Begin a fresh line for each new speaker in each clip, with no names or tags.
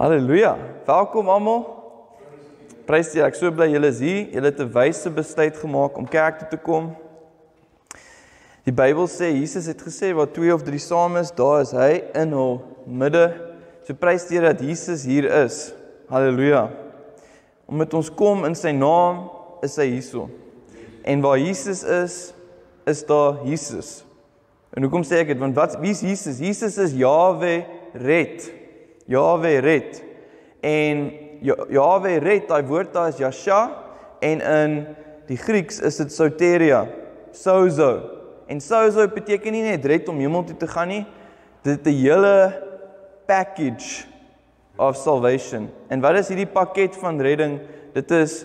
Halleluja, welkom almal. Prys die, ek so bly julle is hier. Julle het 'n wyse besluit gemaak om kerk toe te kom. Die Bybel sê, Jesus het gesê, waar 2 of 3 saam is, daar is hy in hul midde. So prys die dat Jesus hier is. Halleluja. Omdat ons kom in sy naam, is hy hierso. En waar Jesus is daar Jesus. En hoekom sê ek dit? Want wie is Jesus? Jesus is Yahweh red. Yahweh red. En Yahweh red, daai woord daar is Yasha, en in die Grieks is dit soteria, sozo. En sozo beteken nie net red om hemel toe te gaan nie, dit is 'n hele package of salvation. En wat is hierdie pakket van redding? Dit is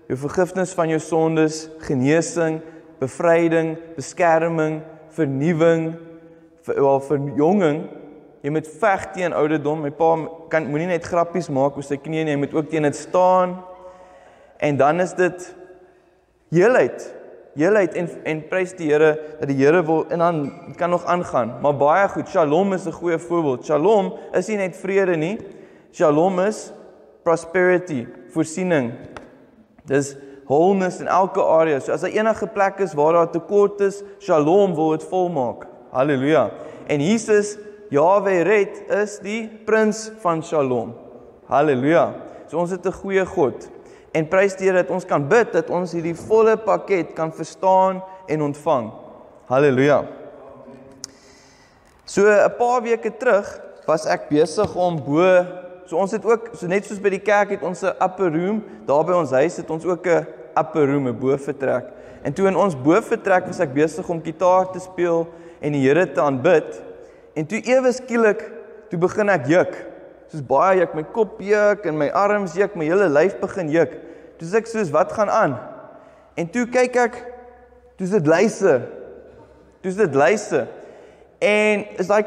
jou vergifnis van jou sondes, genesing, bevryding, beskerming, vernuwing, verjonging. Jy moet veg teen ouderdom. My pa moenie net grappies maak oor sy knieë nie, jy moet ook teen dit staan. En dan is dit heelheid en prys die Here dat die Here wil, en dan kan nog aangaan. Maar baie goed, Shalom is 'n goeie voorbeeld. Shalom is nie net vrede nie. Shalom is prosperity, voorsiening. Dis wholeness in elke area. So as daar enige plek is waar daar tekort is, Shalom wil dit volmaak. Halleluja. En Jesus, Yahweh red, is die prins van Shalom. Halleluja. So ons het 'n goeie God. En prys die Here dat ons kan bid, dat ons hierdie volle pakket kan verstaan en ontvang. Halleluja. So 'n paar weke terug was ek besig om so ons het ook, so net soos by die kerk het ons 'n upper room, daar by ons huis het ons ook 'n upper room, 'n bovertrek. En toe in ons bovertrek was ek besig om gitaar te speel en die Here te aanbid. En toe ewe skielik, toe begin ek juk. Soos baie juk, my kop juk en my arms juk, my hele lyf begin juk. Toe sê ek soos, wat gaan aan? En toe kyk ek, toe is dit luise. En is daai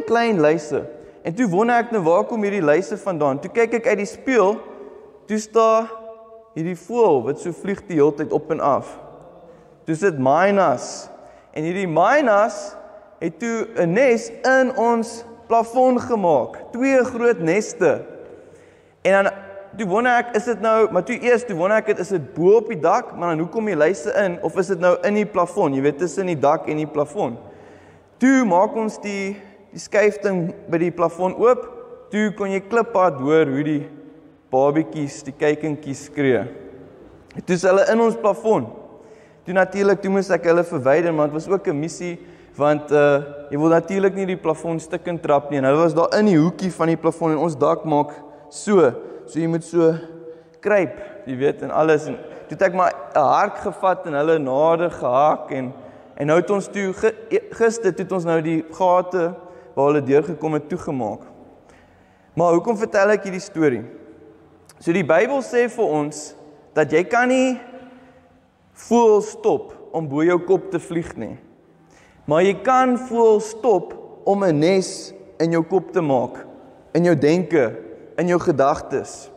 klein luise. En toe wonder ek nou, waar kom hierdie luise vandaan? Toe kyk ek uit die spieël, toe staan hierdie voël wat so vlieg die hele tyd op en af. Toe is dit mynas. En hierdie mynas het toe 'n nes in ons plafon gemaak. 2 groot neste. En dan toe wonder ek, is dit nou, maar toe wonder ek, is dit bo op die dak, maar dan hoekom die luise in, of is dit nou in die plafon? Jy weet, tussen die dak en die plafon. Toe maak ons die skuifding by die plafon oop, toe kon jy kliphard hoor hoe die babetjies, die kykentjies skree. Toe is hulle in ons plafon. Toe natuurlik, toe moes ek hulle verwyder, maar dit was ook 'n missie, want jy wil natuurlik nie die plafon stukkend trap nie, en hulle was daar in die hoekie van die plafon, en ons dak maak so jy moet so kruip, jy weet, en alles, en toe het ek maar 'n hark gevat, en hulle nader gehaak, en nou het ons toe, gister het ons nou die gate, waar hulle deurgekom het, toegemaak. Maar hoekom vertel ek hierdie storie? So die Bybel sê vir ons, dat jy kan nie voël stop, om bo jou kop te vlieg nie. Maar jy kan voël stop, om 'n nes in jou kop te maak, in jou denke, in jou gedagtes.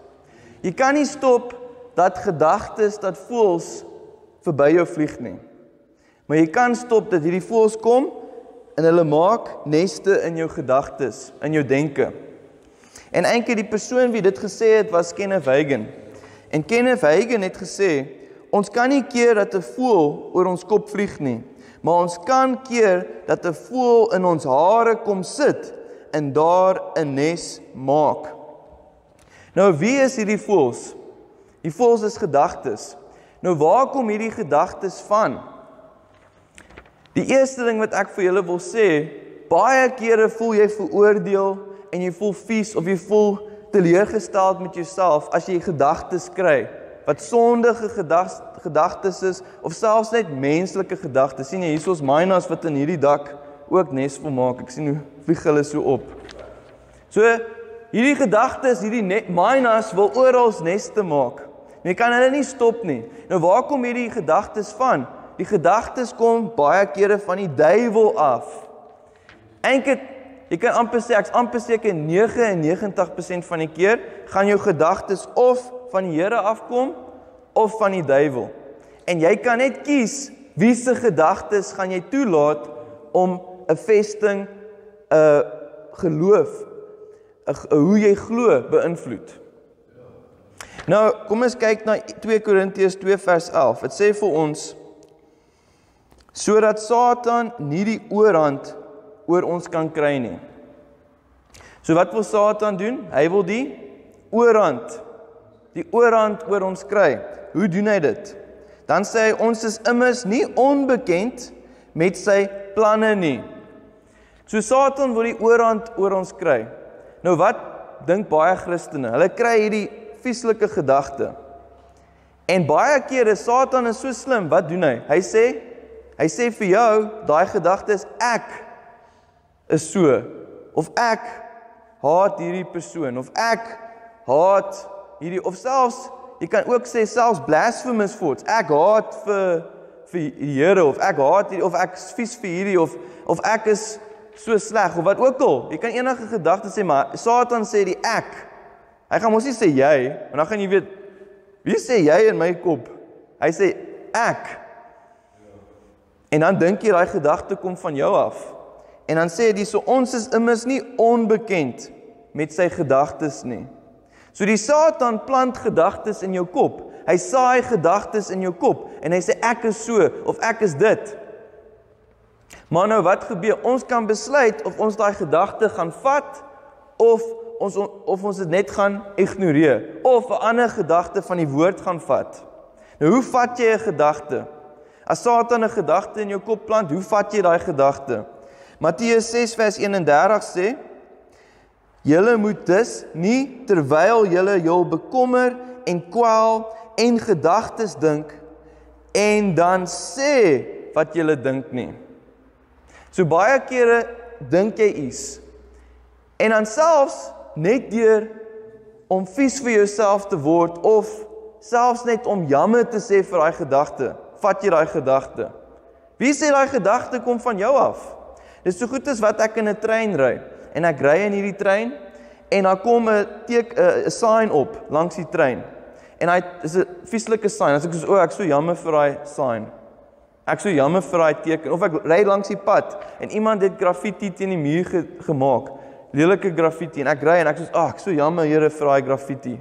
Jy kan nie stop, dat gedagtes, dat voëls, verby jou vlieg nie. Maar jy kan stop, dat hierdie voëls kom, en hulle maak neste in jou gedagtes, in jou denke. En eintlik die persoon wie dit gesê het, was Kenneth Hagin. En Kenneth Hagin het gesê, ons kan nie keer dat 'n voël oor ons kop vlieg nie, maar ons kan keer dat 'n voël in ons hare kom sit, en daar 'n nes maak. Nou wie is hierdie voëls? Die voëls is gedagtes. Nou waar kom hierdie gedagtes van? Die eerste ding wat ek vir julle wil sê, baie kere voel jy veroordeel, en jy voel vies, of jy voel teleurgesteld met jouself, as jy gedagtes kry, wat sondige gedagtes is, of selfs net menslike gedagtes. Sien jy, hier is ons mynas wat in hierdie dak ook nes wil maak. Ek sien hoe vlieg hulle so op. So, hierdie gedagtes, hierdie mynas wil oral neste maak. Maar jy kan hulle nie stop nie. Nou waar kom hierdie gedagtes van? Die gedagtes kom baie kere van die duiwel af. Eintlik, jy kan amper sê, ek's amper seker 99% van die keer, gaan jou gedagtes of van die Here afkom, of van die duiwel. En jy kan net kies, wie se gedagtes gaan jy toelaat, om 'n vesting, geloof, hoe jy glo beïnvloed. Nou, kom ons kyk na 2 Korintiërs 2 vers 11. Het sê vir ons, sodat Satan nie die oorhand oor ons kan kry nie. So wat wil Satan doen? Hy wil die oorhand oor ons kry. Hoe doen hy dit? Dan sê hy, ons is immers nie onbekend met sy planne nie. So Satan wil die oorhand oor ons kry. Nou wat dink baie Christene? Hulle kry hierdie vieslike gedagte. En baie kere, Satan is so slim, wat doen hy? Hy sê vir jou, daai gedagte is ek is so, of ek haat hierdie persoon, of ek haat hierdie, of selfs, jy kan ook sê selfs blasphemous thoughts, ek haat vir die Here, of ek haat hierdie, of ek is vies vir hierdie, of ek is so sleg, of wat ook al. Jy kan enige gedagte sê, maar Satan sê die ek. Hy gaan mos nie sê jy, want dan gaan jy weet, wie sê jy in my kop? Hy sê ek. En dan dink jy daai gedagte kom van jou af. En dan sê hy, so ons is immers nie onbekend met sy gedagtes nie. So die Satan plant gedagtes in jou kop. Hy saai gedagtes in jou kop. En hy sê ek is so, of ek is dit. Maar nou wat gebeur? Ons kan besluit of ons daai gedagte gaan vat, of ons dit net gaan ignoreer, of 'n ander gedagte van die woord gaan vat. Nou hoe vat jy 'n gedagte? As Satan 'n gedagte in jou kop plant, hoe vat jy daai gedagte? Matteus 6 vers 31 sê, julle moet dus nie terwyl julle jul bekommer en kwel en gedagtes dink en dan sê wat julle dink nie. So baie kere dink jy iets en dan selfs net deur om vies vir jouself te word of selfs net om jammer te sê vir daai gedagte, vat jy daai gedagte. Wie sê daai gedagte kom van jou af? Dis so goed as wat ek in 'n trein ry en ek ry in hierdie trein en daar kom 'n sign op langs die trein. En hy is 'n vieslike sign. As ek sê, ek so jammer vir daai sign. Ek so jammer vir daai teken of ek ry langs die pad en iemand het graffiti teen die muur gemaak. Lelike graffiti en ek ry en ek sê, ek so jammer Here vir daai graffiti.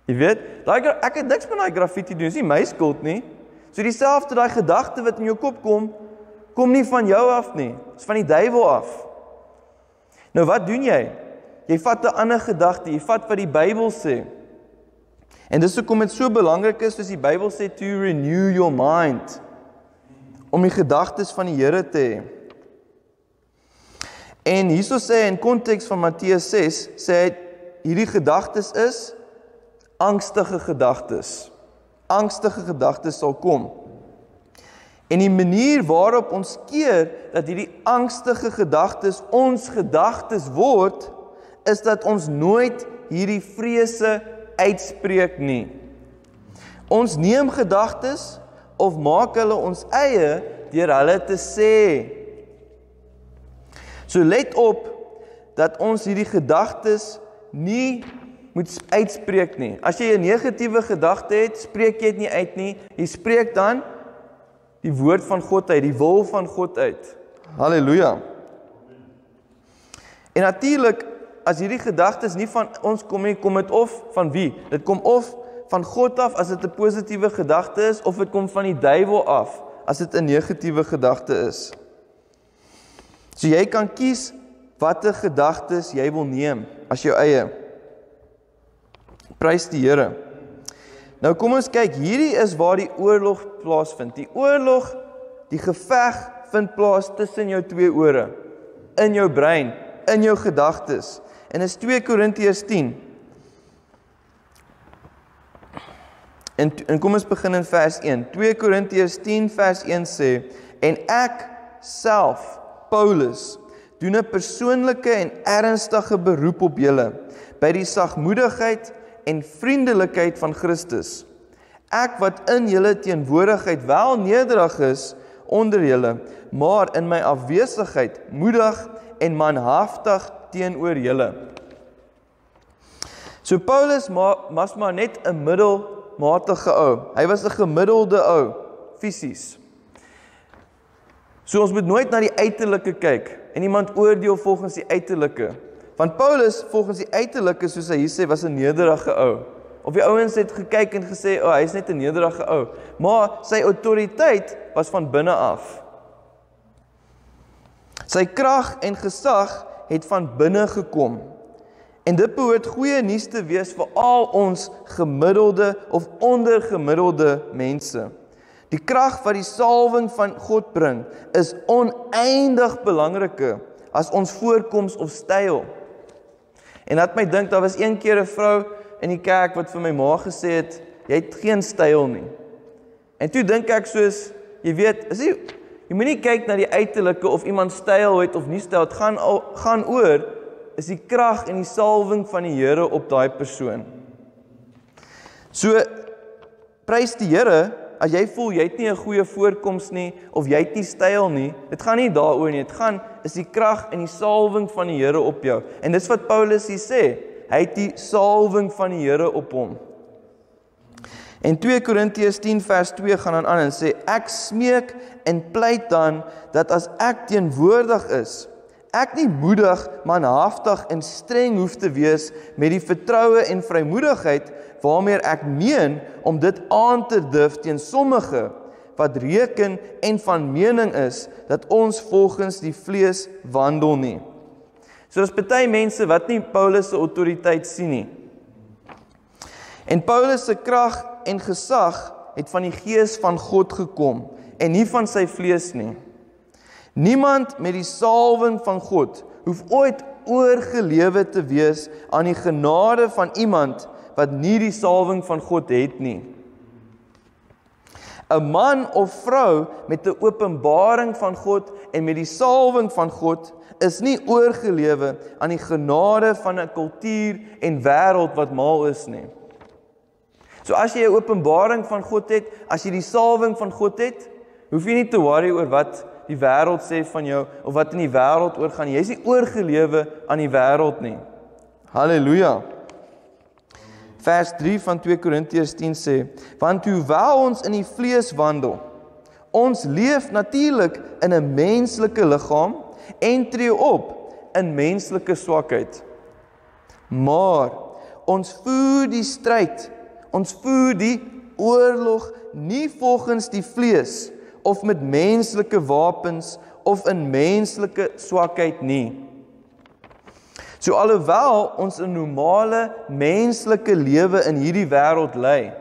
Jy weet, ek het niks met daai graffiti doen, dis nie my skuld nie. So dieselfde daai gedagte wat in jou kop kom nie van jou af nie, dis van die duiwel af. Nou wat doen jy? Jy vat 'n ander gedagte, jy vat wat die Bybel sê. En dis hoekom dit so belangrik is, soos die Bybel sê, to renew your mind, om die gedagtes van die Here te hê. En hierso sê hy in konteks van Matteus 6, sê hy, hierdie gedagtes is angstige gedagtes. Angstige gedagtes sal kom. En die manier waarop ons keer dat hierdie angstige gedagtes ons gedagtes word, is dat ons nooit hierdie vrese uitspreek nie. Ons neem gedagtes of maak hulle ons eie deur hulle te sê. So let op dat ons hierdie gedagtes nie moet uitspreek nie. As jy 'n negatiewe gedagte het, spreek jy dit nie uit nie. Jy spreek dan die woord van God uit, die wil van God uit. Halleluja. En natuurlik, as hierdie gedagtes nie van ons kom nie, kom dit of van wie? Dit kom of van God af, as dit 'n positiewe gedagte is, of dit kom van die duiwel af, as dit 'n negatiewe gedagte is. So jy kan kies watter gedagtes jy wil neem as jou eie. Prys die Here. Nou kom ons kyk, hierdie is waar die oorlog plaasvind. Die oorlog, die geveg vind plaas tussen jou twee ore, in jou brein, in jou gedagtes. En is 2 Korintiërs 10. En kom ons begin in vers 1. 2 Korintiërs 10 vers 1 sê, en ek self, Paulus, doen 'n persoonlike en ernstige beroep op julle, by die sagmoedigheid en vriendelikheid van Christus. Ek wat in julle teenwoordigheid wel nederig is onder julle, maar in my afwesigheid moedig en manhaftig teenoor julle. So Paulus was maar net 'n middelmatige ou. Hy was 'n gemiddelde ou, fisies. So ons moet nooit na die uiterlike kyk en iemand oordeel volgens die uiterlike. Want Paulus, volgens die uiterlike, soos hy hier sê, was 'n nederige ou. Of die ouens het gekyk en gesê, hy is net 'n nederige ou. Maar sy autoriteit was van binne af. Sy krag en gesag het van binne gekom. En dit behoort goeie nuus te wees vir al ons gemiddelde of ondergemiddelde mense. Die krag wat die salwing van God bring, is oneindig belangriker as ons voorkoms of styl. En dat my dink, daar was een keer 'n vrou in die kerk wat vir my ma gesê het, jy het geen styl nie. En toe dink ek soos, jy weet, jy moet nie kyk na die uiterlike of iemand styl het of nie styl, dit gaan oor, is die krag en die salwing van die Here op daai persoon. So, prys die Here, as jy voel, jy het nie 'n goeie voorkoms nie, of jy het nie styl nie, dit gaan nie daaroor nie, dit gaan, is die krag en die salwing van die Here op jou. En dis wat Paulus hier sê, hy het die salwing van die Here op hom. En 2 Korintiërs 10 vers 2 gaan dan aan en sê, ek smeek en pleit dan, dat as ek teenwoordig is, ek nie moedig, manhaftig en streng hoef te wees met die vertroue en vrymoedigheid waarmee ek meen om dit aan te durf teen sommige wat reken en van mening is dat ons volgens die vlees wandel nie. So daar's party mense wat nie Paulus se autoriteit sien nie. En Paulus se krag en gesag het van die Gees van God gekom en nie van sy vlees nie. Niemand met die salwing van God hoef ooit oorgelewe te wees aan die genade van iemand wat nie die salwing van God het nie. 'n Man of vrou met 'n openbaring van God en met die salwing van God is nie oorgelewe aan die genade van 'n kultuur en wêreld wat mal is nie. So as jy 'n openbaring van God het, as jy die salwing van God het, hoef jy nie te worry oor wat die wêreld sê van jou, of wat in die wêreld oorgaan. Jy is nie oorgelewe aan die wêreld nie. Halleluja. Vers 3 van 2 Korintiërs 10 sê, want hoewel ons in die vlees wandel, ons leef natuurlik in 'n menslike liggaam en tree op in menslike swakheid. Maar ons voer die stryd, ons voer die oorlog nie volgens die vlees of met menslike wapens of in menslike swakheid nie. So alhoewel ons 'n normale menslike lewe in hierdie wêreld lei,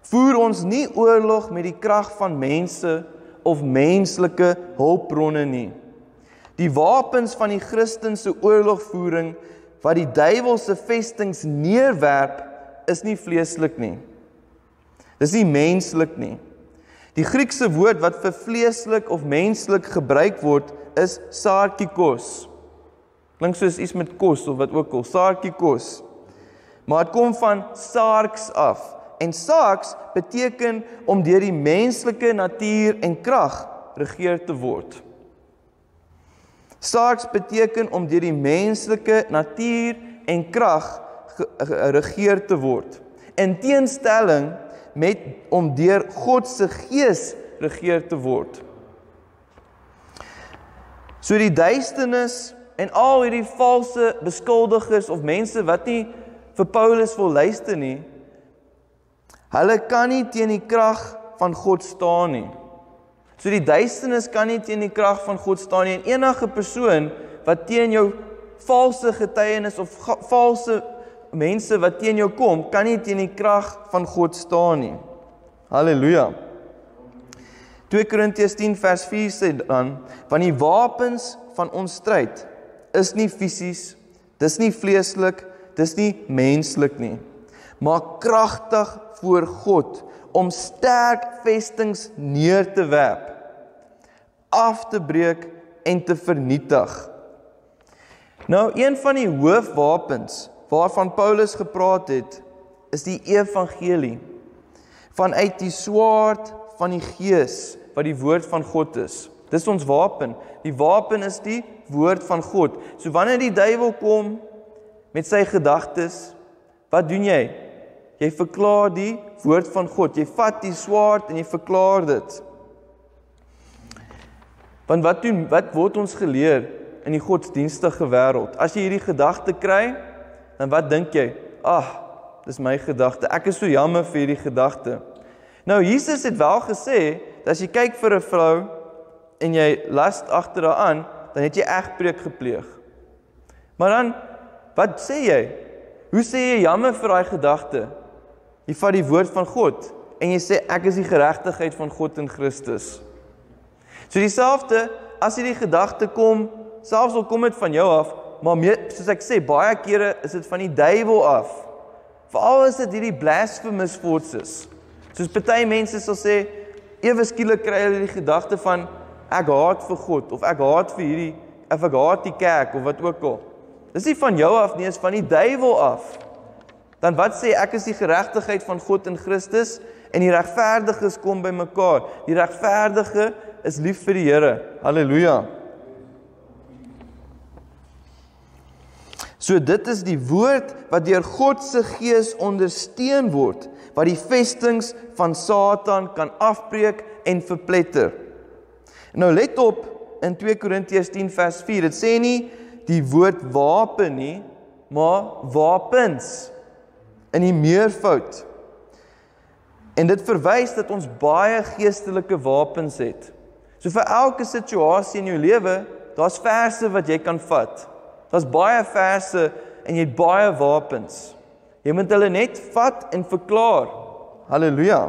voer ons nie oorlog met die krag van mense of menslike hulpbronne nie. Die wapens van die Christense oorlogvoering wat die duiwelse vestings neerwerp, is nie vleeslik nie. Dis nie menslik nie. Die Griekse woord wat vir vleeslik of menslik gebruik word, is sarkikos. Klink soos iets met kos of wat ook al, sarkikos. Maar het kom van sarks af. En sarks beteken om deur die menslike natuur en krag regeer te word. Sarks beteken om deur die menslike natuur en krag regeer te word. In teenstelling met om deur God se Gees regeer te word. So die duisternis en al hierdie valse beskuldigers of mense wat nie vir Paulus wil luister nie, hulle kan nie teen die krag van God staan nie. So die duisternis kan nie teen die krag van God staan nie, en enige persoon wat teen jou valse getuienis of valse mense wat teen jou kom, kan nie teen die krag van God staan nie. Halleluja. 2 Korintiërs 10 vers 4 sê dan, want die wapens van ons stryd is nie fisies, dis nie vleeslik, dis nie menslik nie, maar kragtig voor God, om sterk vestings neer te werp, af te breek en te vernietig. Nou, een van die hoofwapens waarvan Paulus gepraat het, is die evangelie, vanuit die swaard van die Gees, wat die woord van God is. Dis ons wapen. Die wapen is die woord van God. So wanneer die duiwel kom met sy gedagtes, wat doen jy? Jy verklaar die woord van God. Jy vat die swaard en jy verklaar dit. Want wat word ons geleer in die godsdienstige wêreld. As jy hierdie gedagte kry, dan wat dink jy? Dis my gedagte. Ek is so jammer vir hierdie gedagte. Nou, Jesus het wel gesê, dat as jy kyk vir 'n vrou, en jy last agter haar aan, dan het jy egbreek gepleeg. Maar dan, wat sê jy? Hoe sê jy jammer vir daai gedagte? Jy vat die woord van God, en jy sê, ek is die geregtigheid van God in Christus. So dieselfde, as jy die gedagte kom, selfs al kom dit van jou af, maar meer, soos ek sê, baie kere is dit van die duiwel af. Veral is dit hierdie blasphemous forces. Soos party mense sal sê, ewe skielik kry hulle die gedagte van, ek haat vir God, of ek haat vir hierdie, of ek haat die kerk, of wat ook al. Dis nie van jou af nie, is van die duiwel af. Dan wat sê, ek is die geregtigheid van God in Christus, en die regverdiges kom by mekaar. Die regverdige is lief vir die Here. Halleluja. So dit is die woord wat deur God se Gees ondersteun word, wat die vestings van Satan kan afbreek en verpletter. Nou let op, in 2 Korintiërs 10 vers 4, dit sê nie die woord wapen nie, maar wapens, in die meervoud. En dit verwys dat ons baie geestelike wapens het. So vir elke situasie in jou lewe, daar's verse wat jy kan vat. Daar's baie verse en jy het baie wapens. Jy moet hulle net vat en verklaar. Halleluja.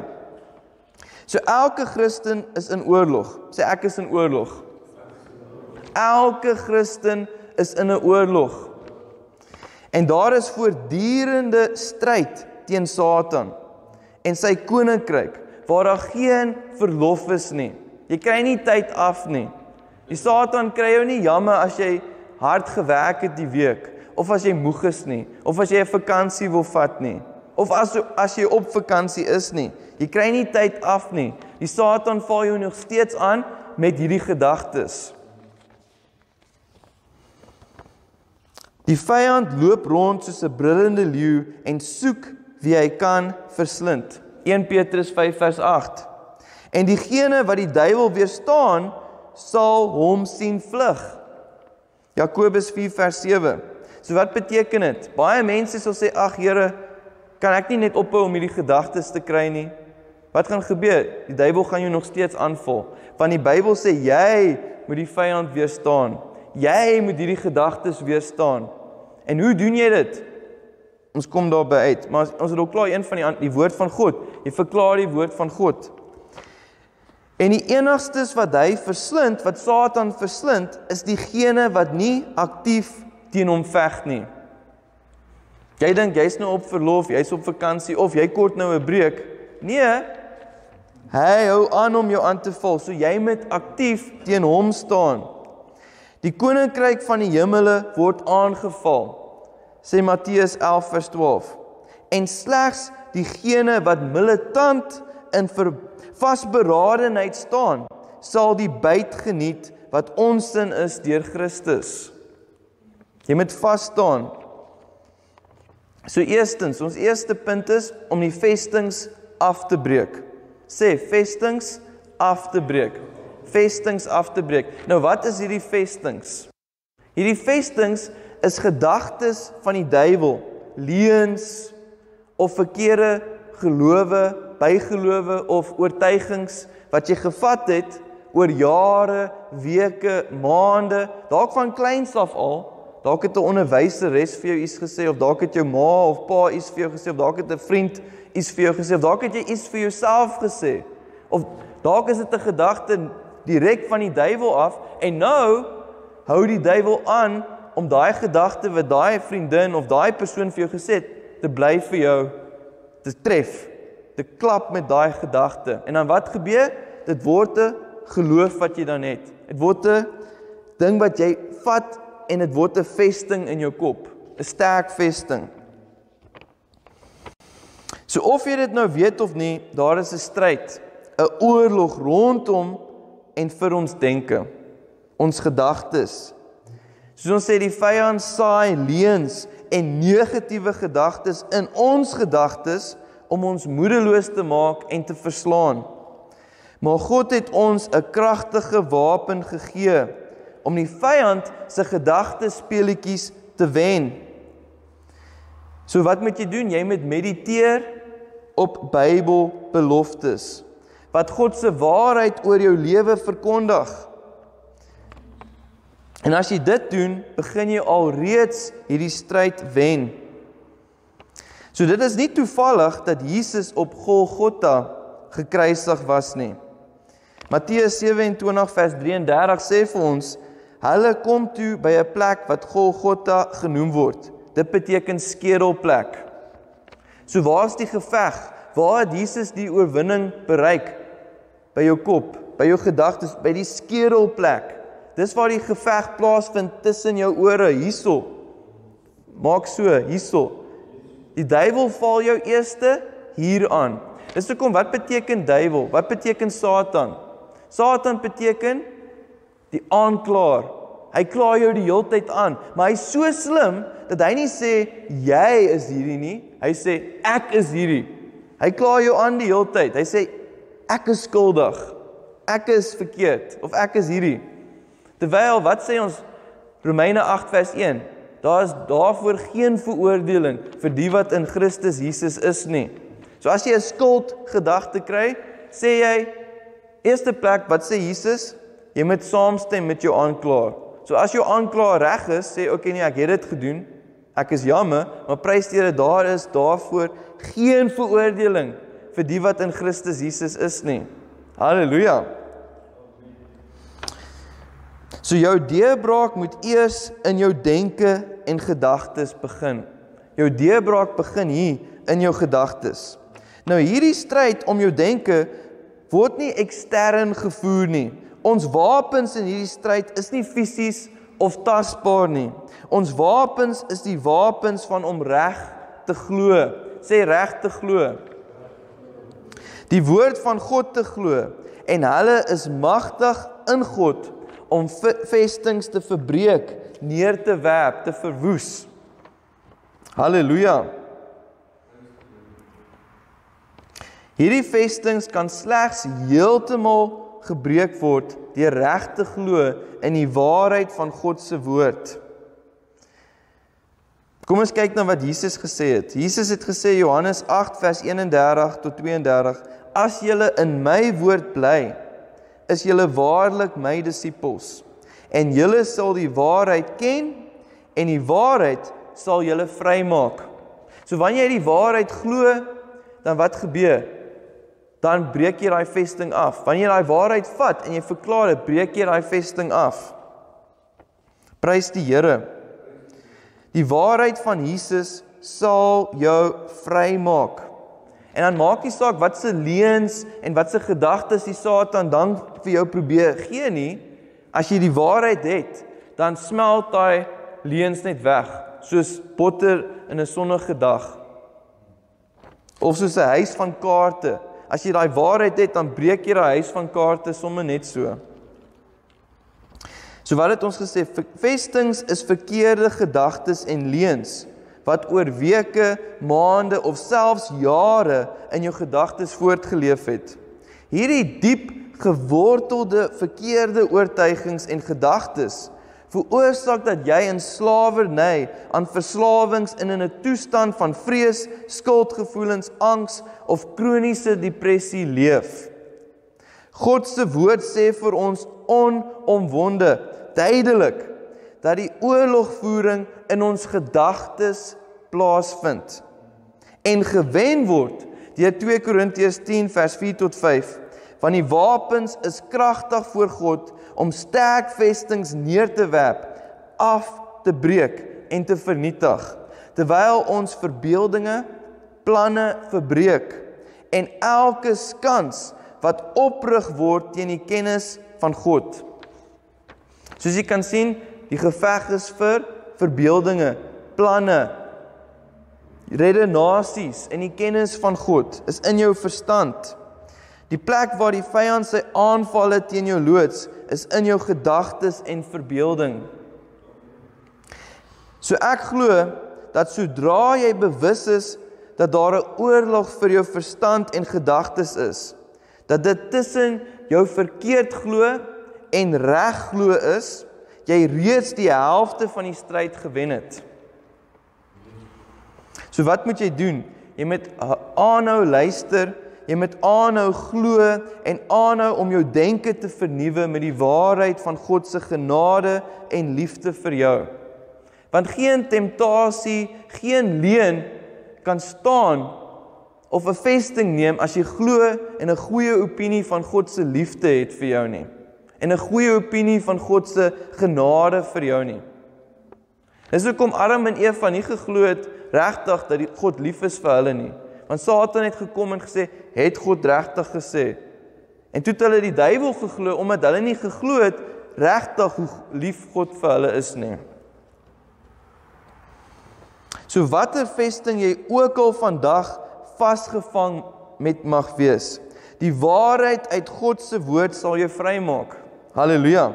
So elke Christen is in oorlog. Sê ek is in oorlog. Elke Christen is in 'n oorlog. En daar is voortdurende stryd teen Satan en sy koninkryk, waar daar geen verlof is nie. Jy kry nie tyd af nie. Die Satan kry jou nie jammer as jy hard gewerk het die week, of as jy moeg is nie, of as jy 'n vakansie wil vat nie, of as jy op vakansie is nie. Jy kry nie tyd af nie. Die Satan val jou nog steeds aan met hierdie gedagtes. Die vyand loop rond soos 'n brullende leeu en soek wie hy kan verslind. 1 Petrus 5 vers 8. En diegene wat die duiwel weerstaan, sal hom sien vlug. Jakobus 4 vers 7. So wat beteken dit? Baie mense sal sê, ag Here, kan ek nie net ophou om hierdie gedagtes te kry nie? Wat gaan gebeur? Die duiwel gaan jou nog steeds aanval. Want die Bybel sê, jy moet die vyand weerstaan. Jy moet hierdie gedagtes weerstaan. En hoe doen jy dit? Ons kom daarby uit. Maar ons het ook klaar een van die woord van God. Jy verklaar die woord van God. En die enigstes wat hy verslind, wat Satan verslind, is diegene wat nie aktief teen hom veg nie. Jy dink, jy's nou op verlof, jy's op vakansie, of jy kort nou 'n breek. Nee, hy hou aan om jou aan te val, so jy moet aktief teen hom staan. Die koninkryk van die hemele word aangeval, sê Matteus 11 vers 12. En slegs diegene wat militant in vasberadenheid staan, sal die byt geniet wat ons sin is deur Christus. Jy moet vas staan. So eerstens, ons eerste punt is om die vestings af te breek. Sê, vestings af te breek. Vestings af te breek. Nou wat is hierdie vestings? Hierdie vestings is gedagtes van die duiwel, leuns of verkeerde gelowe, bygelowe of oortuigings wat jy gevat het oor jare, weke, maande, dalk van kleins af al. Dalk het 'n onderwyseres vir jou iets gesê, of dalk het jou ma of pa iets vir jou gesê, of dalk het 'n vriend iets vir jou gesê, of dalk het jy iets vir jouself gesê, of dalk is dit 'n gedagte direk van die duiwel af, en nou hou die duiwel aan om daai gedagte wat daai vriendin of daai persoon vir jou gesê het, te bly vir jou te tref, te klap met daai gedagte. En dan wat gebeur? Dit word 'n geloof wat jy dan het. Dit word 'n ding wat jy vat en dit word 'n vesting in jou kop, 'n sterk vesting. So of jy dit nou weet of nie, daar is 'n stryd, 'n oorlog rondom en vir ons denke, ons gedagtes. Soos ons sê, die vyand saai leuns en negatiewe gedagtes in ons gedagtes om ons moedeloos te maak en te verslaan. Maar God het ons 'n kragtige wapen gegee om die vyand se gedagtespeletjies te wen. So wat moet jy doen? Jy moet mediteer op Bybelbeloftes, wat God se waarheid oor jou lewe verkondig. En as jy dit doen, begin jy alreeds hierdie stryd wen. So dit is nie toevallig dat Jesus op Golgotha gekruisig was nie. Matteus 27 vers 33 sê vir ons, hulle kom toe by 'n plek wat Golgotha genoem word. Dit beteken skedelplek. So waar is die geveg? Waar het Jesus die oorwinning bereik? By jou kop, by jou gedagtes, by die skedelplek. Dis waar die geveg plaasvind tussen jou ore, hierso. Maak so, hierso. Die duiwel val jou eerste hier aan. Dis hoekom, wat beteken duiwel? Wat beteken Satan? Satan beteken die aanklaer. Hy kla jou die hele tyd aan, maar hy is so slim dat hy nie sê jy is hierdie nie. Hy sê ek is hierdie. Hy kla jou aan die hele tyd. Hy sê ek is skuldig. Ek is verkeerd of ek is hierdie. Terwyl wat sê ons Romeine 8 vers 1? Daar is daarvoor geen veroordeling vir die wat in Christus Jesus is nie. So as jy 'n skuldgedagte kry, sê jy, eerste plek, wat sê Jesus? Jy moet saamstem met jou aanklaer. So as jou aanklaer reg is, sê okay nee, ek het dit gedoen, ek is jammer, maar prys die Here, daar is daarvoor geen veroordeling vir die wat in Christus Jesus is nie. Halleluja. So jou deurbraak moet eers in jou denke en gedagtes begin. Jou deurbraak begin hier in jou gedagtes. Nou hierdie stryd om jou denke word nie ekstern gevoer nie. Ons wapens in hierdie stryd is nie fisies of tasbaar nie. Ons wapens is die wapens van om reg te glo. Sê reg te glo. Die woord van God te glo. En hulle is magtig in God om vestings te verbreek, neer te werp, te verwoes. Halleluja. Hierdie vestings kan slegs heeltemal gebreek word deur reg te glo in die waarheid van God se woord. Kom ons kyk na wat Jesus gesê het. Jesus het gesê, Johannes 8 vers 31 tot 32, as julle in my woord bly, is julle waarlik my disippels, en julle sal die waarheid ken, en die waarheid sal julle vrymaak. So wanneer jy die waarheid glo, dan wat gebeur? Dan breek jy daai vesting af. Wanneer jy daai waarheid vat en jy verklaar dit, breek jy daai vesting af. Prys die Here. Die waarheid van Jesus sal jou vrymaak. En dan maak nie saak wat se leuns en wat se gedagtes die Satan dan vir jou probeer gee nie. As jy die waarheid het, dan smelt daai leuns net weg, soos botter in 'n sonnige dag. Of soos 'n huis van kaarte. As jy daai waarheid het, dan breek jy daai huis van kaarte sommer net so. So wat het ons gesê? Vestings is verkeerde gedagtes en leuns wat oor weke, maande of selfs jare in jou gedagtes voortgeleef het. Hierdie diep gewortelde verkeerde oortuigings en gedagtes veroorsaak dat jy in slawerny aan verslawings en in 'n toestand van vrees, skuldgevoelens, angs of kroniese depressie leef. God se woord sê vir ons onomwonde, duidelik, dat die oorlogvoering in ons gedagtes plaasvind en gewen word deur 2 Korintiërs 10 vers 4 tot 5. Want die wapens is kragtig voor God om sterk vestings neer te werp, af te breek en te vernietig, terwyl ons verbeeldinge, planne verbreek en elke skans wat oprig word teen die kennis van God. Soos jy kan sien, die geveg is vir verbeeldinge, planne, redenasies en die kennis van God is in jou verstand. Die plek waar die vyand sy aanvalle teen jou loods, is in jou gedagtes en verbeelding. So ek glo, dat sodra jy bewus is, dat daar 'n oorlog vir jou verstand en gedagtes is, dat dit tussen jou verkeerd glo en reg glo is, jy reeds die helfte van die stryd gewen het. So wat moet jy doen? Jy moet aanhou luister, jy moet aanhou glo en aanhou om jou denke te vernuwe met die waarheid van God se genade en liefde vir jou. Want geen temptasie, geen leuen kan staan of 'n vesting neem as jy glo en 'n goeie opinie van God se liefde het vir jou nie. En 'n goeie opinie van God se genade vir jou nie. Dis hoekom Adam en Eva nie geglo het regtig dat God lief is vir hulle nie. Want Satan het gekom en gesê, het God regtig gesê? En toe het hulle die duiwel geglo, omdat hulle nie geglo het regtig hoe lief God vir hulle is nie. So watter vesting jy ook al vandag vasgevang met mag wees, die waarheid uit God se woord sal jou vrymaak. Halleluja.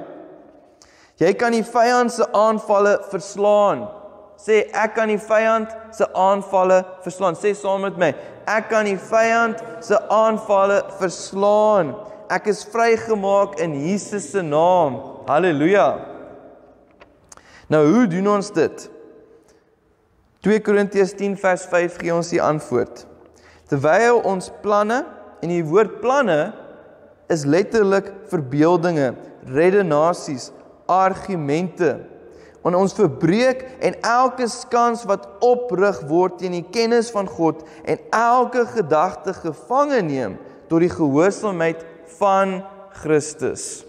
Jy kan die vyand se aanvalle verslaan. Sê, ek kan die vyand se aanvalle verslaan. Sê saam met my, ek kan die vyand se aanvalle verslaan. Ek is vrygemaak in Jesus se naam. Halleluja. Nou, hoe doen ons dit? 2 Korintiërs 10 vers 5 gee ons die antwoord. Terwyl ons planne, en die woord planne is letterlik verbeeldinge, redenasies, argumente. En ons verbreek en elke skans wat oprig word teen die kennis van God en elke gedagte gevange neem tot die gehoorsaamheid van Christus.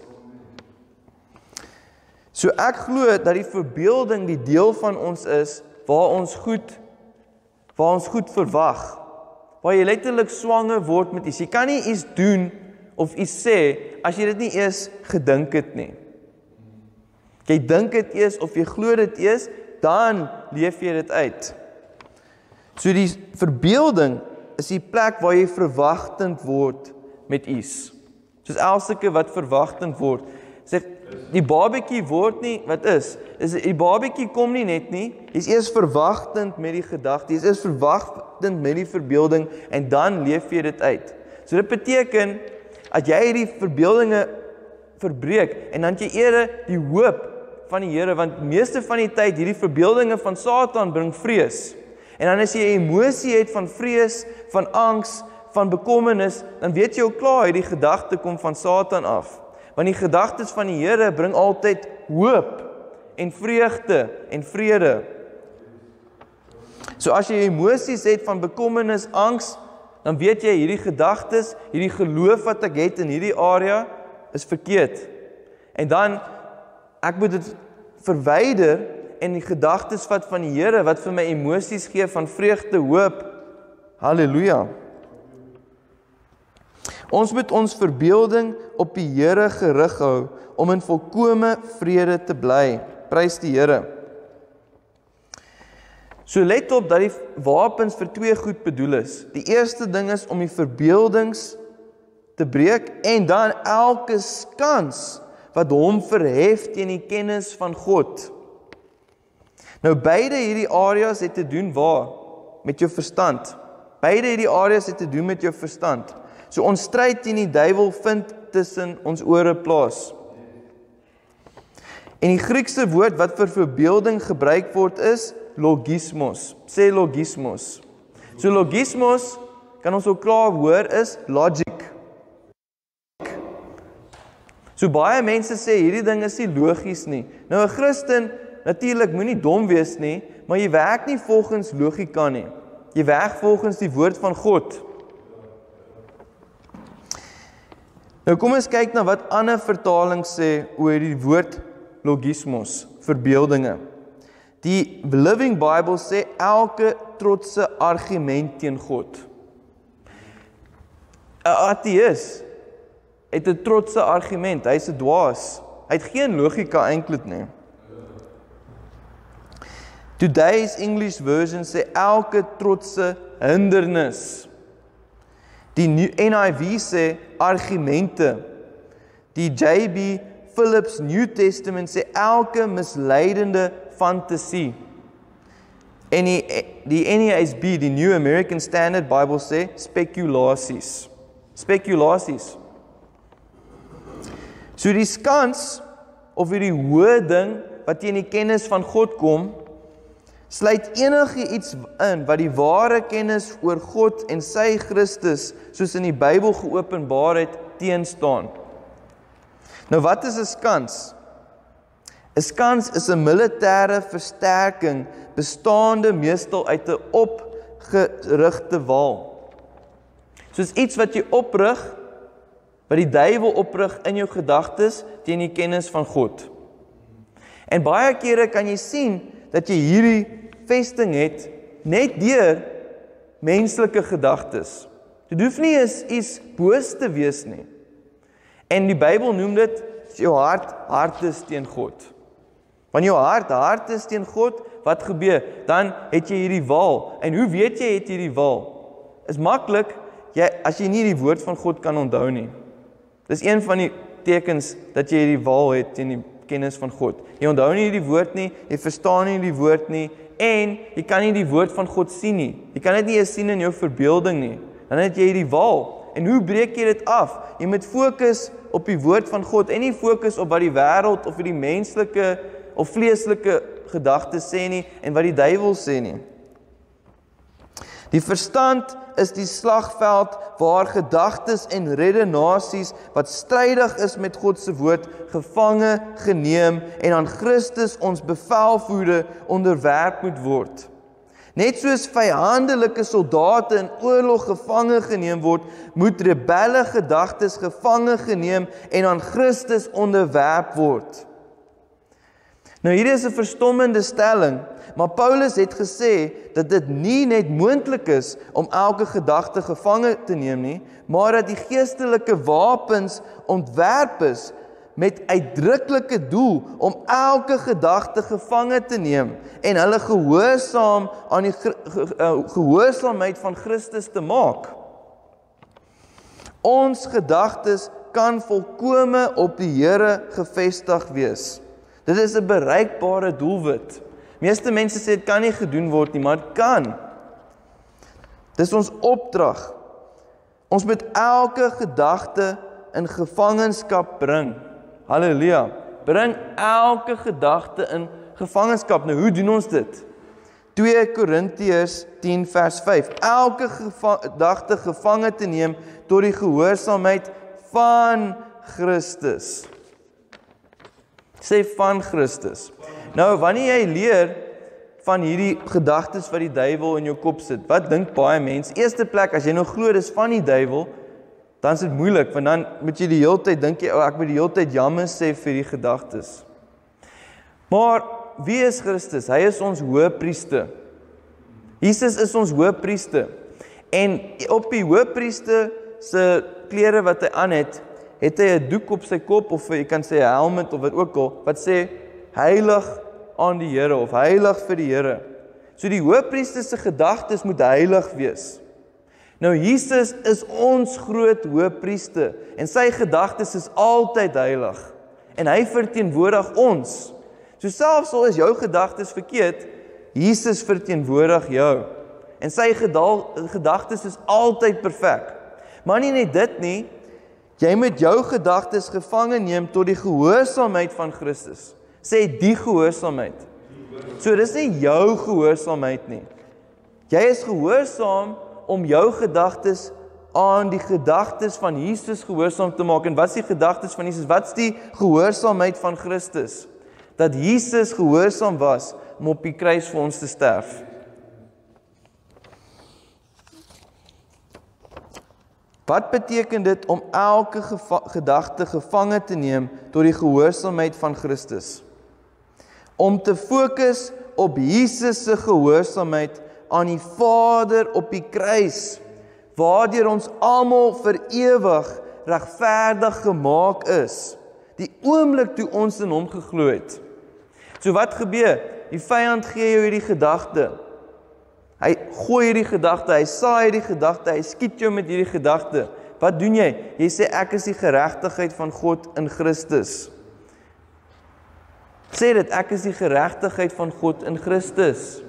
So ek glo dat die verbeelding die deel van ons is waar ons goed verwag. Waar jy letterlik swanger word met iets. Jy kan nie iets doen of iets sê as jy dit nie eers gedink het nie. Jy dink dit eers of jy glo dit eers, dan leef jy dit uit. So die verbeelding is die plek waar jy verwagtend word met iets. Soos Elseke wat verwagtend word. Sê die babatjie word nie wat is. Die babatjie kom nie net nie. Jy's eers verwagtend met die gedagte, jy's eers verwagtend met die verbeelding en dan leef jy dit uit. So dit beteken dat jy die verbeeldinge verbreek en dan jy eerder die hoop van die Here, want meeste van die tyd hierdie verbeeldinge van Satan bring vrees. En dan as jy 'n emosie het van vrees, van angs, van bekommernis, dan weet jy ook klaar hierdie gedagte kom van Satan af. Want die gedagtes van die Here bring altyd hoop en vreugde en vrede. So as jy emosies het van bekommernis, angs, dan weet jy hierdie gedagtes, hierdie geloof wat ek het in hierdie area is verkeerd. En dan ek moet dit verwyder en die gedagtes vat van die Here wat vir my emosies gee van vreugde, hoop. Halleluja. Ons moet ons verbeelding op die Here gerig hou om in volkome vrede te bly. Prys die Here. So let op dat die wapens vir twee goed bedoel is. Die eerste ding is om die verbeeldings te breek en dan elke skans wat hom verhef teen die kennis van God. Nou beide hierdie areas het te doen waar? Met jou verstand. Beide hierdie areas het te doen met jou verstand. So ons stryd teen die duiwel vind tussen ons ore plaas. En die Griekse woord wat vir verbeelding gebruik word is logismos. Sê logismos. So logismos kan ons ook klaar hoor is logic. So baie mense sê hierdie ding is nie logies nie. Nou 'n Christen natuurlik moenie dom wees nie, maar jy werk nie volgens logika nie. Jy werk volgens die woord van God. Nou kom ons kyk na wat ander vertalings sê oor die woord logismos, verbeeldinge. Die Living Bible sê elke trotse argument teen God. 'n Ateïs het 'n trotse argument, hy's 'n dwaas. Hy het geen logika eintlik nie. Today's English version sê elke trotse hindernis. Die NIV sê argumente. Die J.B. Phillips New Testament sê elke misleidende fantasie. En die NASB, die New American Standard Bible sê spekulasies. Spekulasies. So die skans of hierdie hoë ding wat teen die kennis van God kom, sluit enigiets in wat die ware kennis oor God en sy Christus, soos in die Bybel geopenbaar het, teenstaan. Nou wat is 'n skans? 'n Skans is 'n militêre versterking bestaande meestal uit 'n opgerigte wal. Soos iets wat jy oprig, wat die duiwel oprig in jou gedagtes teen die kennis van God. En baie kere kan jy sien dat jy hierdie vesting het net deur menslike gedagtes. Dit hoef nie eens iets boos te wees nie. En die Bybel noem dit jou hart is teen God. Wanneer jou hart is teen God, wat gebeur? Dan het jy hierdie wal. En hoe weet jy het hierdie wal? Is maklik, as jy nie die woord van God kan onthou nie. Dis een van die tekens dat jy hierdie wal het teen die kennis van God. Jy onthou nie die woord nie, jy verstaan nie die woord nie, en jy kan nie die woord van God sien nie. Jy kan dit nie eens sien in jou verbeelding nie. Dan het jy hierdie wal. En hoe breek jy dit af? Jy moet fokus op die woord van God en nie fokus op wat die wêreld of die menslike of vleeslike gedagtes sê nie en wat die duiwel sê nie. Die verstand is die slagveld waar gedagtes en redenasies wat strydig is met God se woord gevange geneem en aan Christus ons bevelvoerder onderwerp moet word. Net soos vyandelike soldate in oorlog gevange geneem word, moet rebelle gedagtes gevange geneem en aan Christus onderwerp word. Nou hier is 'n verstommende stelling, maar Paulus het gesê dat dit nie net moontlik is om elke gedagte gevange te neem nie, maar dat die geestelike wapens ontwerp is met uitdruklike doel om elke gedagte gevange te neem en hulle gehoorsaam aan die gehoorsaamheid van Christus te maak. Ons gedagtes kan volkome op die Here gefestig wees. Dit is 'n bereikbare doelwit. Meeste mense sê dit kan nie gedoen word nie, maar dit kan. Dis ons opdrag. Ons moet elke gedagte in gevangenskap bring. Halleluja. Bring elke gedagte in gevangenskap. Nou, hoe doen ons dit? 2 Korintiërs 10 vers 5. Elke gedagte gevange te neem tot die gehoorsaamheid van Christus. Sê van Christus. Nou, wanneer jy leer van hierdie gedagtes wat die duiwel in jou kop sit, wat dink baie mense? Eerste plek, as jy nou glo dis van die duiwel, dan is dit moeilik, want dan moet jy die hele tyd dink jy, ek moet die hele tyd jammer sê vir die gedagtes. Maar wie is Christus? Hy is ons hoëpriester. Jesus is ons hoëpriester. En op die hoëpriester se klere wat hy aan het, het hy 'n doek op sy kop, of jy kan sê 'n helmet of wat ook al, wat sê heilig aan die Here of heilig vir die Here. So die hoëpriester se gedagtes moet heilig wees. Nou Jesus is ons groot hoëpriester en sy gedagtes is altyd heilig en hy verteenwoordig ons. So selfs al is jou gedagtes verkeerd, Jesus verteenwoordig jou en sy gedagtes is altyd perfek. Maar nie net dit nie, jy moet jou gedagtes gevange neem tot die gehoorsaamheid van Christus. Sê die gehoorsaamheid. So dis nie jou gehoorsaamheid nie. Jy is gehoorsaam om jou gedagtes aan die gedagtes van Jesus gehoorsaam te maak. En wat is die gedagtes van Jesus? Wat is die gehoorsaamheid van Christus? Dat Jesus gehoorsaam was om op die kruis vir ons te sterf. Wat beteken dit om elke gedagte gevange te neem tot die gehoorsaamheid van Christus? Om te fokus op Jesus se gehoorsaamheid aan die Vader op die kruis, waardeur ons almal vir ewig regverdig gemaak is, die oomblik toe ons in hom geglo het. So wat gebeur? Die vyand gee jou hierdie gedagte. Hy gooi hierdie gedagte, hy saai hierdie gedagte, hy skiet jou met hierdie gedagte. Wat doen jy? Jy sê ek is die geregtigheid van God in Christus. Sê dit, ek is die geregtigheid van God in Christus.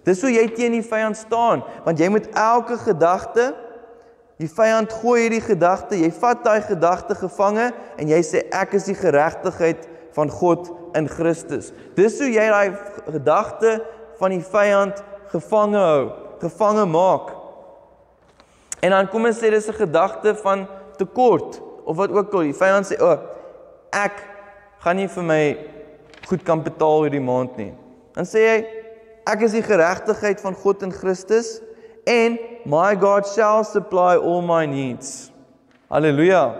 Dis hoe jy teen die vyand staan, want jy moet elke gedagte, die vyand gooi hierdie gedagte, jy vat daai gedagte gevange en jy sê ek is die geregtigheid van God in Christus. Dis hoe jy daai gedagte van die vyand gevange hou, gevange maak. En dan kom ons sê dis 'n gedagte van tekort, of wat ook al, die vyand sê, ek gaan nie vir my goed kan betaal hierdie maand nie. Dan sê hy, ek is die geregtigheid van God in Christus, en my God shall supply all my needs. Halleluja.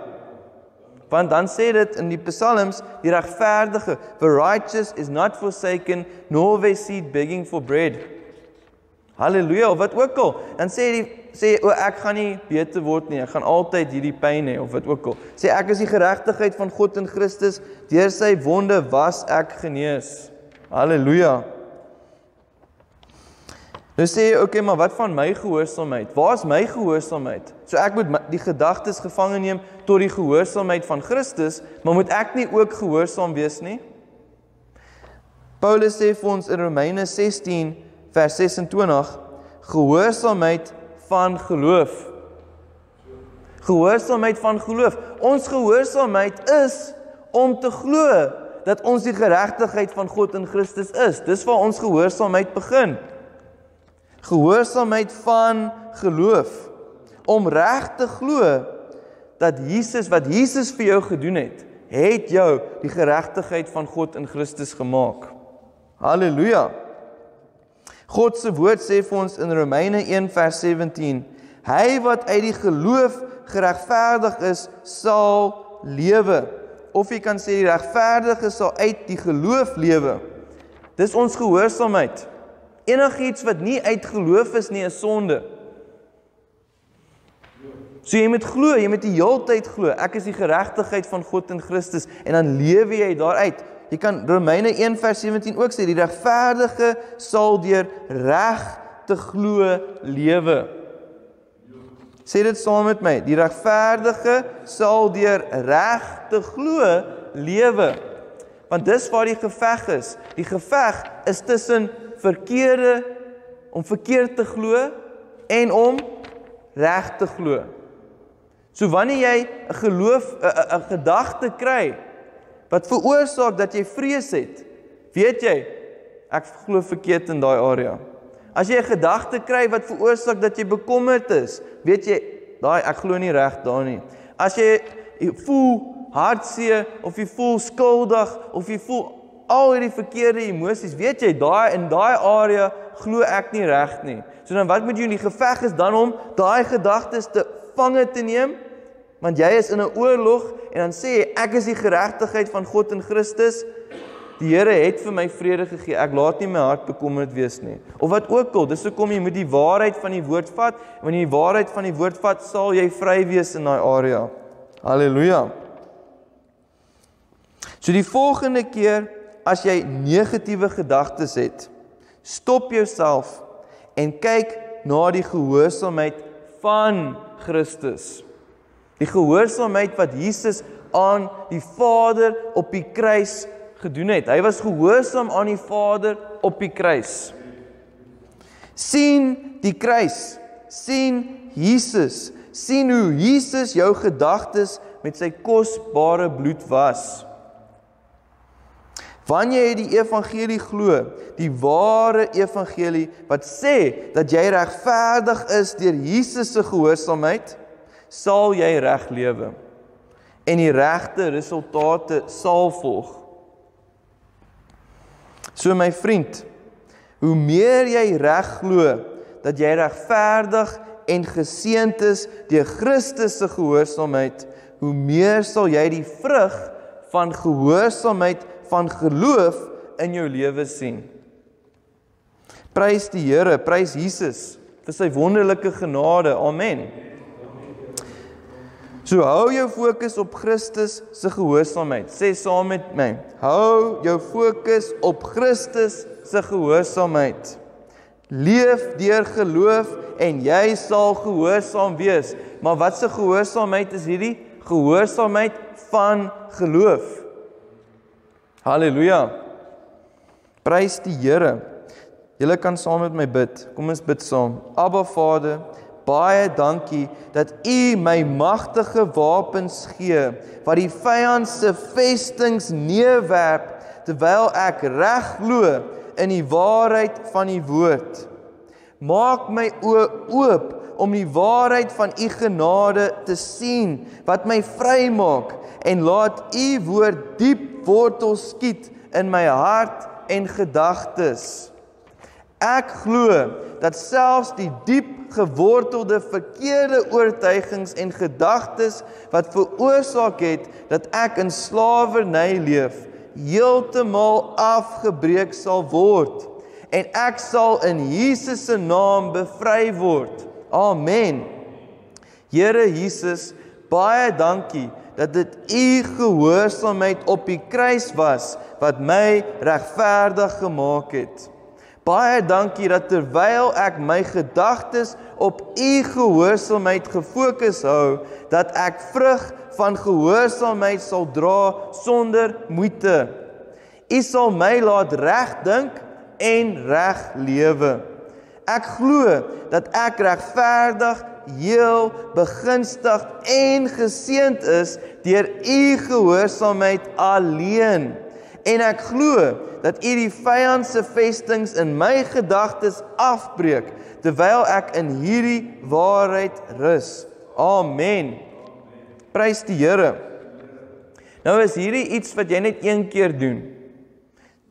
Want dan sê dit in die Psalms, die regverdige, the righteous is not forsaken, nor their seed begging for bread. Halleluja, of wat ook al. Dan sê ek gaan nie beter word nie, ek gaan altyd hierdie pyn hê, of wat ook al. Sê ek is die geregtigheid van God in Christus, deur sy wonde was ek genees. Halleluja. Nou sê jy, okay, maar wat van my gehoorsaamheid? Waar is my gehoorsaamheid? So ek moet die gedagtes gevange neem tot die gehoorsaamheid van Christus, maar moet ek nie ook gehoorsaam wees nie? Paulus sê vir ons in Romeine 16 vers 26, gehoorsaamheid van geloof. Gehoorsaamheid van geloof. Ons gehoorsaamheid is om te glo dat ons die geregtigheid van God in Christus is. Dis waar ons gehoorsaamheid begin. Gehoorsaamheid van geloof. Om reg te glo dat Jesus, wat Jesus vir jou gedoen het jou die geregtigheid van God in Christus gemaak. Halleluja. God se woord sê vir ons in Romeine 1 vers 17, hy wat uit die geloof geregverdig is, sal lewe. Of jy kan sê die regverdige sal uit die geloof lewe. Dis ons gehoorsaamheid. Enigiets wat nie uit geloof is nie, is sonde. So jy moet glo, jy moet die heeltyd glo, ek is die geregtigheid van God in Christus, en dan lewe jy daaruit. Jy kan Romeine 1 vers 17 ook sê, die regverdige sal deur reg te glo lewe. Sê dit saam met my, die regverdige sal deur reg te glo lewe. Want dis waar die geveg is. Die geveg is tussen om verkeerd te glo en om reg te glo. So wanneer jy 'n gedagte kry wat veroorsaak dat jy vrees het, weet jy, ek glo verkeerd in daai area. As jy 'n gedagte kry wat veroorsaak dat jy bekommerd is, weet jy, ek glo nie reg daar nie. As jy voel hartseer, of jy voel skuldig, of jy voel al hierdie verkeerde emosies, weet jy, in daai area glo ek nie reg nie. So dan wat moet jy doen? Die geveg is dan om daai gedagtes te vange te neem, want jy is in 'n oorlog, en dan sê jy, ek is die geregtigheid van God in Christus, die Here het vir my vrede gegee, ek laat nie my hart bekommerd wees nie. Of wat ook al, dis hoekom jy moet die waarheid van die woord vat, en wanneer jy die waarheid van die woord vat, sal jy vry wees in daai area. Halleluja. So die volgende keer, as jy negatiewe gedagtes het, stop jouself en kyk na die gehoorsaamheid van Christus. Die gehoorsaamheid wat Jesus aan die Vader op die kruis gedoen het. Hy was gehoorsaam aan die Vader op die kruis. Sien die kruis, sien Jesus, sien hoe Jesus jou gedagtes met sy kosbare bloed was. Wanneer jy die evangelie glo, die ware evangelie wat sê dat jy regverdig is deur Jesus se gehoorsaamheid, sal jy reg lewe. En die regte resultate sal volg. So my vriend, hoe meer jy reg glo dat jy regverdig en geseënd is deur Christus se gehoorsaamheid, hoe meer sal jy die vrug van gehoorsaamheid van geloof in jou lewe sien. Prys die Here, prys Jesus vir sy wonderlike genade. Amen. So hou jou fokus op Christus se gehoorsaamheid. Sê saam met my, hou jou fokus op Christus se gehoorsaamheid. Leef deur geloof en jy sal gehoorsaam wees. Maar wat se gehoorsaamheid is hierdie? Gehoorsaamheid van geloof. Halleluja. Prys die Here. Julle kan saam met my bid. Kom ons bid saam. Abba Vader, baie dankie dat U my magtige wapens gee, wat die vyand se vestings neerwerp, terwyl ek reg glo in die waarheid van U woord. Maak my oë oop om die waarheid van U genade te sien, wat my vry maak, en laat U woord diep wortel skiet in my hart en gedagtes. Ek glo dat selfs die diep gewortelde verkeerde oortuigings en gedagtes wat veroorsaak het dat ek in slawerny leef, heeltemal afgebreek sal word en ek sal in Jesus se naam bevry word. Amen. Here Jesus, baie dankie dat dit U gehoorsaamheid op die kruis was wat my regverdig gemaak het. Baie dankie dat terwyl ek my gedagtes op U gehoorsaamheid gefokus hou, dat ek vrug van gehoorsaamheid sal dra sonder moeite. U sal my laat reg dink en reg lewe. Ek glo dat ek regverdig, heel, begunstig en geseënd is deur U gehoorsaamheid alleen. En ek glo dat U die vyand se vestings in my gedagtes afbreek, terwyl ek in hierdie waarheid rus. Amen. Prys die Here. Nou is hierdie iets wat jy net een keer doen.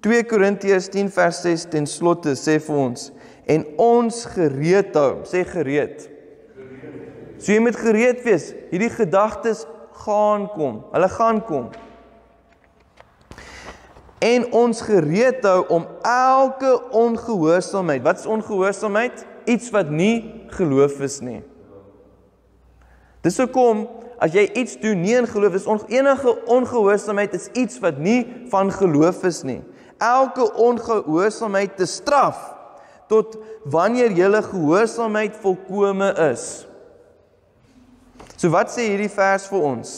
2 Korintiërs 10 vers 6 ten slotte sê vir ons, en ons gereed hou, sê gereed. So jy moet gereed wees, hierdie gedagtes gaan kom, hulle gaan kom. En ons gereed hou om elke ongehoorsaamheid, wat is ongehoorsaamheid? Iets wat nie geloof is nie. Dis hoekom, as jy iets doen nie in geloof is, enige ongehoorsaamheid is iets wat nie van geloof is nie. Elke ongehoorsaamheid te straf, tot wanneer julle gehoorsaamheid volkome is. So wat sê hierdie vers vir ons?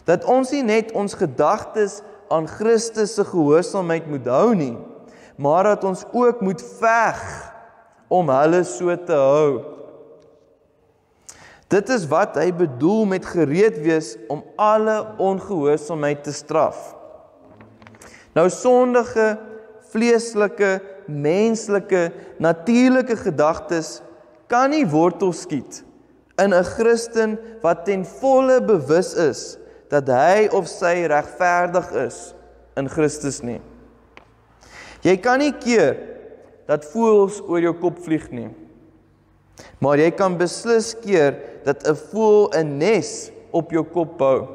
Dat ons nie net ons gedagtes aan Christus se gehoorsaamheid moet hou nie, maar dat ons ook moet veg om hulle so te hou. Dit is wat hy bedoel met gereed wees om alle ongehoorsaamheid te straf. Nou sondige, vleeslike, menslike, natuurlike gedagtes kan nie wortel skiet in 'n Christen wat ten volle bewus is dat hy of sy regverdig is in Christus nie. Jy kan nie keer dat voëls oor jou kop vlieg nie, maar jy kan beslis keer dat 'n voël 'n nes op jou kop bou.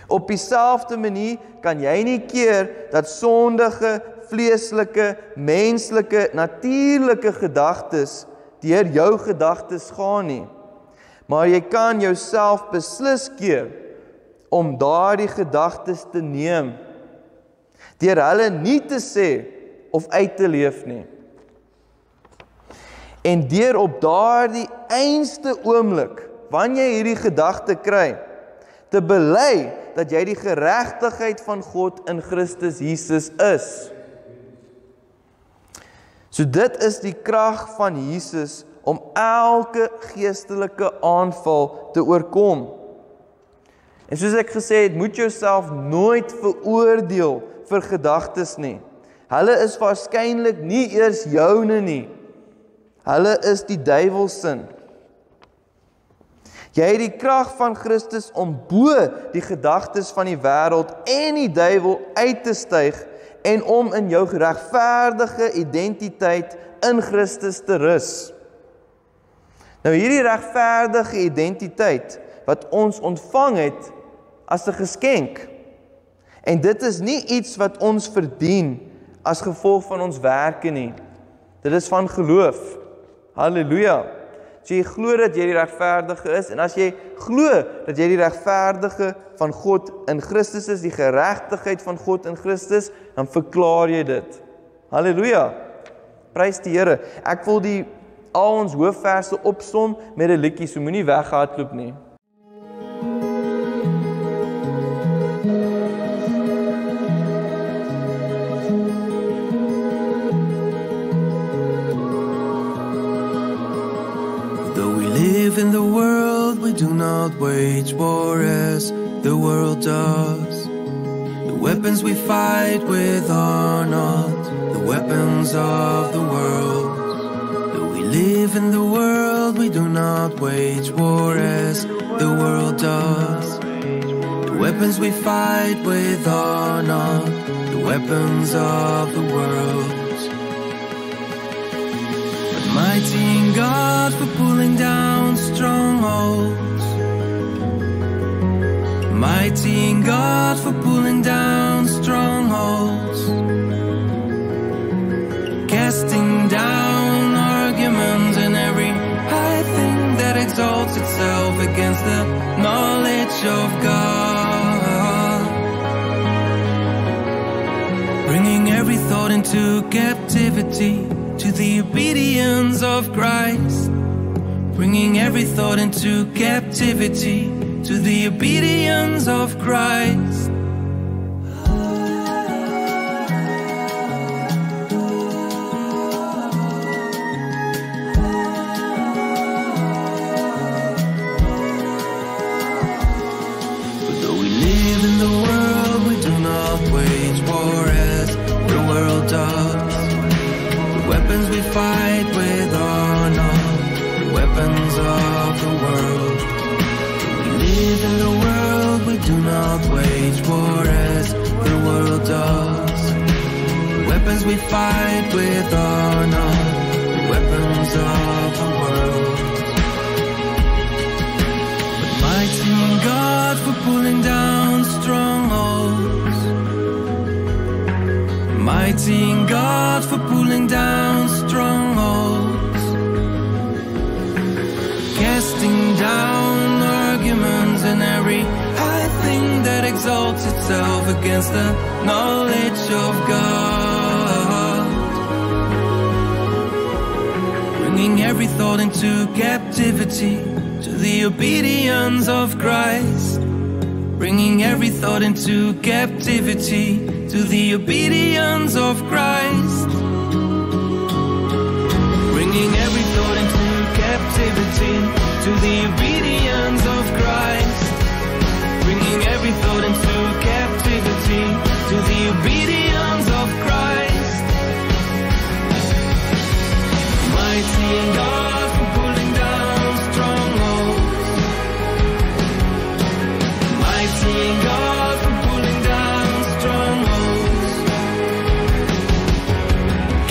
Op dieselfde manier kan jy nie keer dat sondige, vleeslike, menslike, natuurlike gedagtes deur jou gedagtes gaan nie. Maar jy kan jouself beslis keer om daardie gedagtes te neem, deur hulle nie te sê of uit te leef nie. En deur op daardie einste oomblik, wanneer jy hierdie gedagte kry, te bely dat jy die geregtigheid van God in Christus Jesus is. So dit is die krag van Jesus om elke geestelike aanval te oorkom. En soos ek gesê het, moet jouself nooit veroordeel vir gedagtes nie. Hulle is waarskynlik nie eers joune nie. Hulle is die duiwel se. Jy het die krag van Christus om bo die gedagtes van die wêreld en die duiwel uit te styg en om in jou regverdige identiteit in Christus te rus. Nou hierdie regverdige identiteit wat ons ontvang het as 'n geskenk. En dit is nie iets wat ons verdien as gevolg van ons werke nie. Dit is van geloof. Halleluja. So jy glo dat jy die regverdige is, en as jy glo dat jy die regverdige van God in Christus is, die geregtigheid van God in Christus, dan verklaar jy dit. Halleluja. Prys die Here. Ek wil al ons hoofverse opsom met 'n liedjie, so moenie weghardloop nie.
live in the world, we do not wage war as the world does. The weapons we fight with are not the weapons of the world. Though we live in the world, we do not wage war as the world does. The weapons we fight with are not the weapons of the world. But mighty in God for pulling down strongholds. Mighty in God for pulling down strongholds. Casting down arguments and every high thing that exalts itself against the knowledge of God. Bringing every thought into captivity to the obedience of Christ. Bringing every thought into captivity to the obedience of Christ. But though we live in the world, we do not wage war as the world does. The weapons we fight with are not the weapons of the world. Live in the world, we do not wage war as the world does. The weapons we fight with are not the weapons of the world. But mighty in God for pulling down strongholds. Mighty in God for pulling down strongholds. Casting down arguments and every high thing that exalts itself against the knowledge of God. Bringing every thought into captivity to the obedience of Christ. Bringing every thought into captivity to the obedience of Christ. Bringing every thought into captivity to the obedience of Christ. Bringing every thought into captivity to the obedience of Christ. Mighty in God for pulling down strongholds. Mighty in God for pulling down strongholds.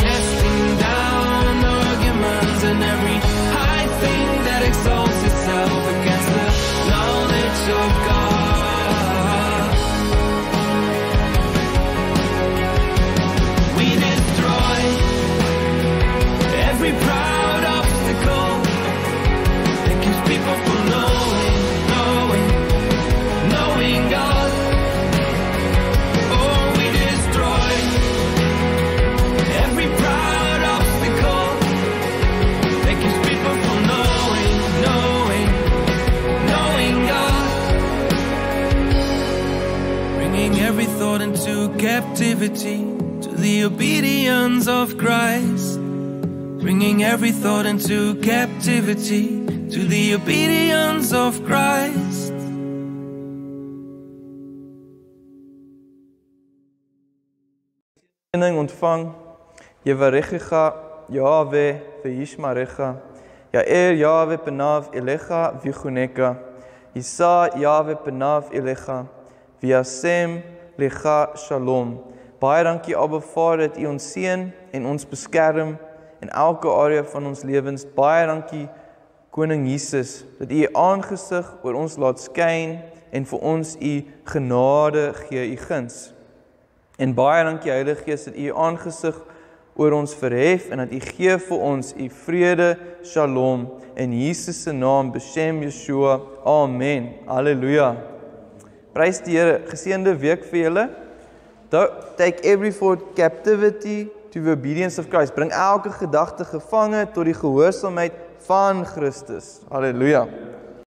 Casting down arguments and every high thing that exalts itself against the knowledge of God. We destroy every proud obstacle that keeps people from knowing God. Oh, we destroy every proud obstacle that keeps people from knowing God. Bringing every thought into captivity to the obedience of Christ. Bringing every thought into captivity to the obedience of Christ.
Ontvang Yevarechecha Yahweh ve'yishmarecha Ya'er Yahweh penav elecha v'yichuneka Yisa Yahweh penav elecha v'yasem lecha shalom. Baie dankie Abba Vader dat U ons seën en ons beskerm in elke area van ons lewens. Baie dankie Koning Jesus dat U aangesig oor ons laat skyn en vir ons U genade gee, U guns. En baie dankie Heilige Gees dat U aangesig oor ons verhef en dat U gee vir ons U vrede, shalom, in Jesus se naam, Beshem Yeshua, amen, halleluja. Prys die Here, geseënde week vir julle. Take every thought captivity to the obedience of Christ. Bring elke gedagte gevange tot die gehoorsaamheid van Christus. Halleluja.